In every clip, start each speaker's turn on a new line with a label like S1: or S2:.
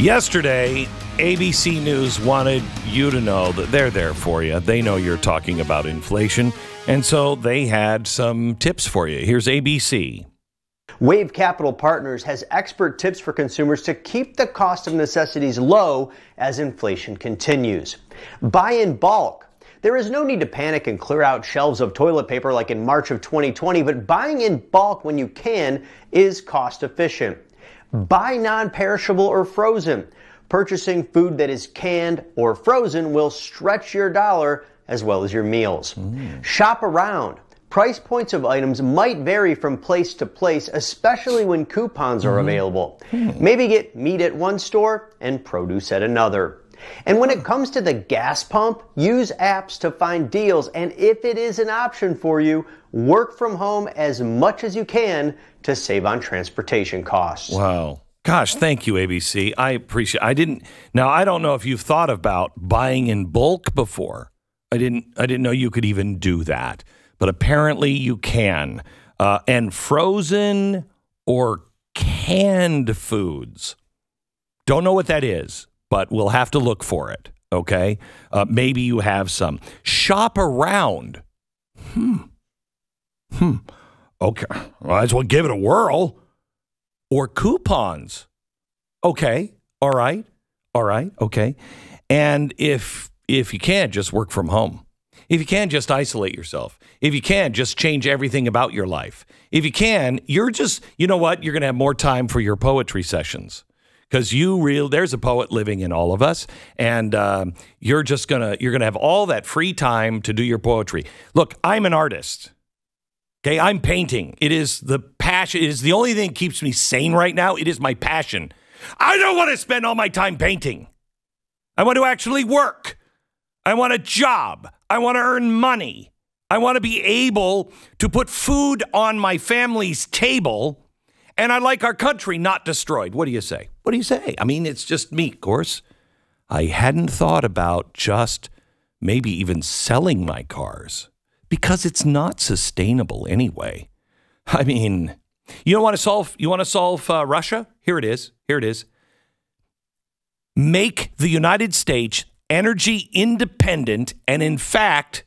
S1: Yesterday, ABC News wanted you to know that they're there for you. They know you're talking about inflation, and so they had some tips for you. Here's ABC.
S2: Wave Capital Partners has expert tips for consumers to keep the cost of necessities low as inflation continues. Buy in bulk. There is no need to panic and clear out shelves of toilet paper like in March of 2020, but buying in bulk when you can is cost efficient. Buy non-perishable or frozen. Purchasing food that is canned or frozen will stretch your dollar as well as your meals. Shop around. Price points of items might vary from place to place, especially when coupons are available. Maybe get meat at one store and produce at another. And when it comes to the gas pump, use apps to find deals, and if it is an option for you, work from home as much as you can to save on transportation costs.
S1: Wow. Gosh, thank you, ABC. I appreciate it. Now, I don't know if you've thought about buying in bulk before. I didn't know you could even do that, but apparently you can. And frozen or canned foods. Don't know what that is, but we'll have to look for it, okay? Maybe you have some. Shop around. Okay, might as well give it a whirl. Or coupons. Okay, all right, okay. And if you can, just work from home. If you can, just isolate yourself. If you can, just change everything about your life. If you can, you know what? You're going to have more time for your poetry sessions. Because there's a poet living in all of us, and you're gonna have all that free time to do your poetry. Look, I'm an artist. Okay, I'm painting. It is the passion. It is the only thing that keeps me sane right now. It is my passion. I don't want to spend all my time painting. I want to actually work. I want a job. I want to earn money. I want to be able to put food on my family's table. And I like our country not destroyed. What do you say? What do you say? I mean, it's just me, of course. I hadn't thought about just maybe even selling my cars because it's not sustainable anyway. I mean, you want to solve Russia? Here it is. Make the United States energy independent and, in fact,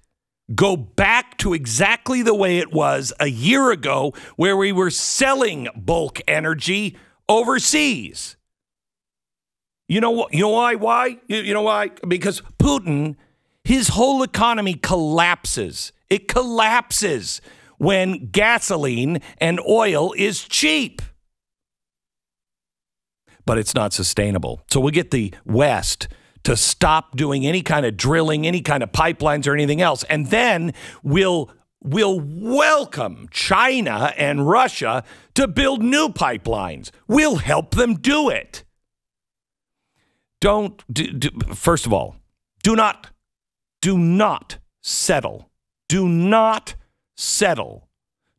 S1: go back to exactly the way it was a year ago where we were selling bulk energy overseas. You know why? Why? You know why? Because Putin, his whole economy collapses. It collapses when gasoline and oil is cheap. But it's not sustainable. So we'll get the West to stop doing any kind of drilling, any kind of pipelines or anything else. And then we'll welcome China and Russia to build new pipelines. We'll help them do it. First of all, do not settle. Do not settle.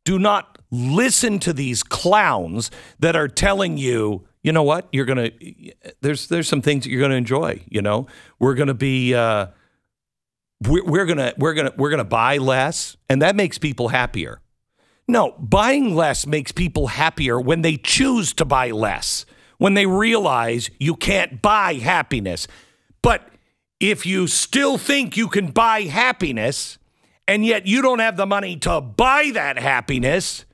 S1: Do not listen to these clowns that are telling you, you know what, there's some things that you're gonna enjoy. You know, we're gonna be we're gonna buy less, and that makes people happier. No, buying less makes people happier when they choose to buy less, when they realize you can't buy happiness. But if you still think you can buy happiness, and yet you don't have the money to buy that happiness,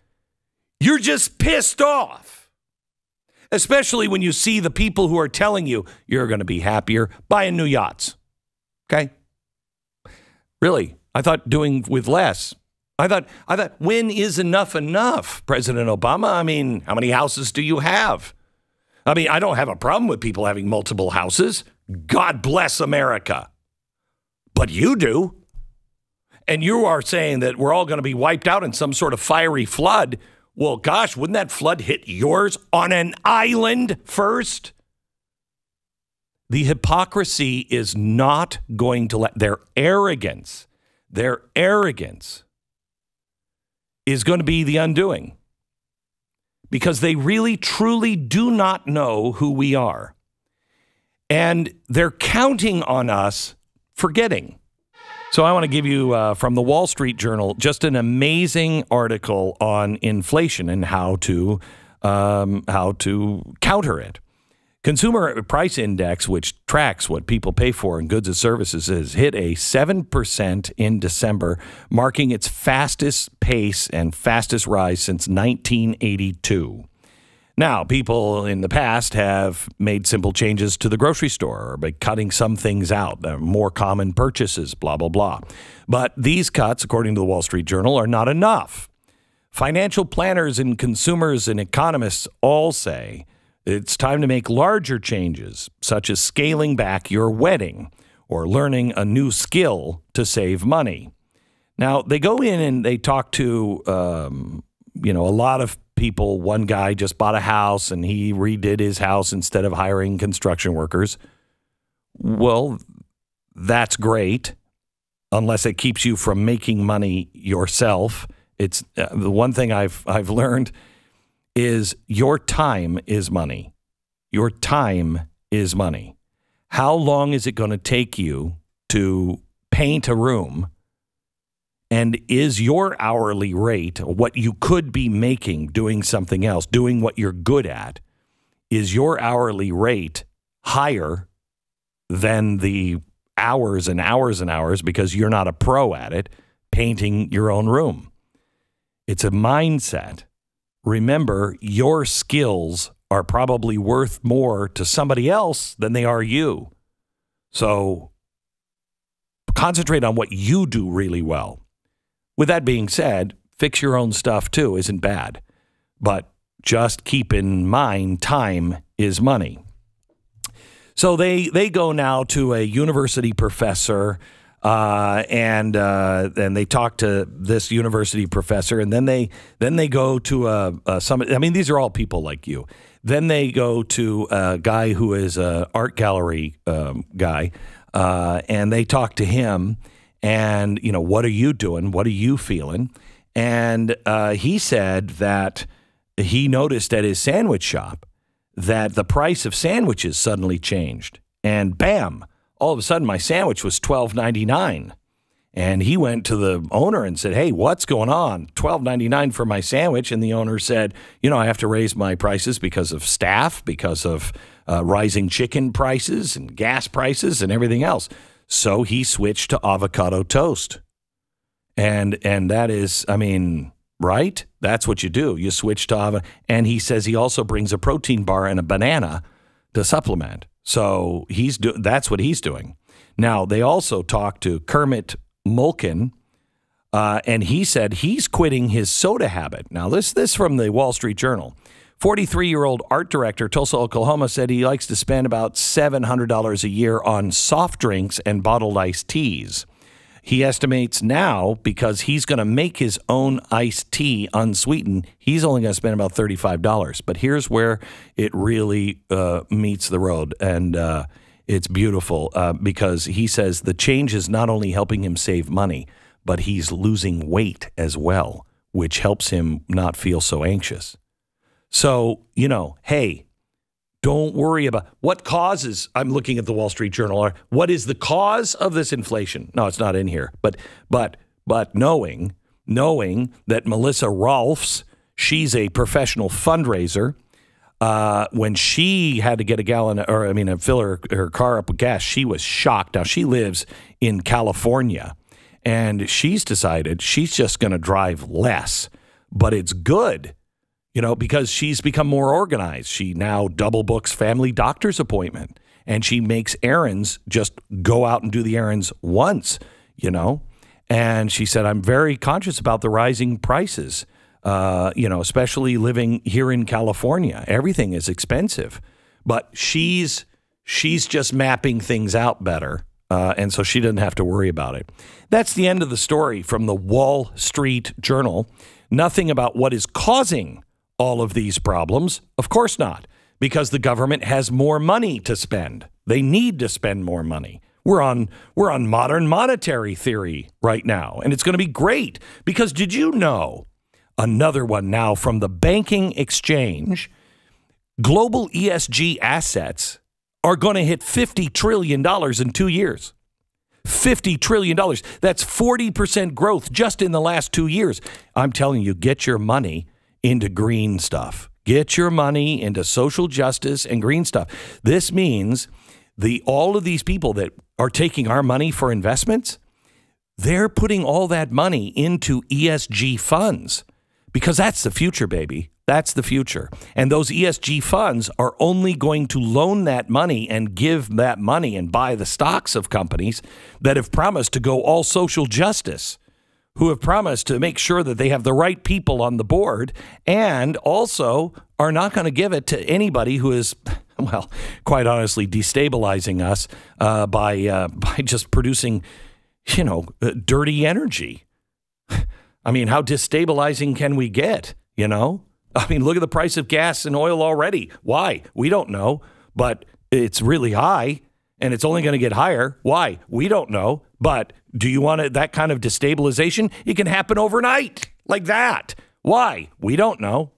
S1: you're just pissed off. Especially when you see the people who are telling you you're going to be happier buying new yachts. Okay? Really, I thought doing with less. I thought, when is enough, President Obama? I mean, how many houses do you have? I mean, I don't have a problem with people having multiple houses. God bless America. But you do. And you are saying that we're all going to be wiped out in some sort of fiery flood. Well, gosh, wouldn't that flood hit yours on an island first? The hypocrisy is not going to let their arrogance is going to be the undoing. Because they really, truly do not know who we are. And they're counting on us forgetting. So I want to give you from the Wall Street Journal just an amazing article on inflation and how to counter it. Consumer Price Index, which tracks what people pay for in goods and services, has hit a 7% in December, marking its fastest pace and fastest rise since 1982. Now, people in the past have made simple changes to the grocery store or by cutting some things out, more common purchases, blah, blah, blah. But these cuts, according to the Wall Street Journal, are not enough. Financial planners and consumers and economists all say it's time to make larger changes, such as scaling back your wedding or learning a new skill to save money. Now, they go in and they talk to, a lot of people. One guy just bought a house and he redid his house instead of hiring construction workers. Well, that's great, unless it keeps you from making money yourself. It's the one thing I've learned is your time is money. Your time is money. How long is it going to take you to paint a room? And is your hourly rate, what you could be making doing something else, doing what you're good at, is your hourly rate higher than the hours and hours and hours because you're not a pro at it, painting your own room? It's a mindset. Remember, your skills are probably worth more to somebody else than they are you. So concentrate on what you do really well. With that being said, fix your own stuff too isn't bad. But just keep in mind, time is money. So they go now to a university professor and they talk to this university professor, and then they go to some. I mean, these are all people like you. Then they go to a guy who is an art gallery guy, and they talk to him. And what are you doing? What are you feeling? And he said that he noticed at his sandwich shop that the price of sandwiches suddenly changed, and bam! All of a sudden, my sandwich was $12.99. And he went to the owner and said, hey, what's going on? $12.99 for my sandwich. And the owner said, I have to raise my prices because of staff, because of rising chicken prices and gas prices and everything else. So he switched to avocado toast. And that is, right? That's what you do. You switch to avocado. And he says he also brings a protein bar and a banana to supplement. So that's what he's doing. Now, they also talked to Kermit Mulkin, and he said he's quitting his soda habit. Now, this from the Wall Street Journal. 43-year-old art director, Tulsa, Oklahoma, said he likes to spend about $700 a year on soft drinks and bottled iced teas. He estimates now, because he's going to make his own iced tea unsweetened, he's only going to spend about $35. But here's where it really meets the road, and it's beautiful because he says the change is not only helping him save money, but he's losing weight as well, which helps him not feel so anxious. So, hey, don't worry about what causes. I'm looking at the Wall Street Journal. What is the cause of this inflation? No, it's not in here. But knowing that Melissa Rolfs, she's a professional fundraiser. When she had to get fill her car up with gas, she was shocked. Now she lives in California, and she's decided she's just going to drive less. But it's good. Because she's become more organized. She now double books family doctor's appointment, and she makes errands, just go out and do the errands once, And she said, I'm very conscious about the rising prices, especially living here in California. Everything is expensive, but she's just mapping things out better. And so she doesn't have to worry about it. That's the end of the story from the Wall Street Journal. Nothing about what is causing all of these problems? Of course not, because the government has more money to spend. They need to spend more money. We're on modern monetary theory right now, and it's going to be great because did you know, another one now from the banking exchange, global ESG assets are going to hit $50 trillion in 2 years. $50 trillion. That's 40% growth just in the last 2 years. I'm telling you, get your money into green stuff. Get your money into social justice and green stuff. This means all of these people that are taking our money for investments, they're putting all that money into ESG funds because that's the future, baby. That's the future. And those ESG funds are only going to loan that money and give that money and buy the stocks of companies that have promised to go all social justice, who have promised to make sure that they have the right people on the board and also are not going to give it to anybody who is, well, quite honestly, destabilizing us by just producing, dirty energy. I mean, how destabilizing can we get, I mean, look at the price of gas and oil already. Why? We don't know, but it's really high and it's only going to get higher. Why? We don't know, but do you want that kind of destabilization? It can happen overnight like that. Why? We don't know.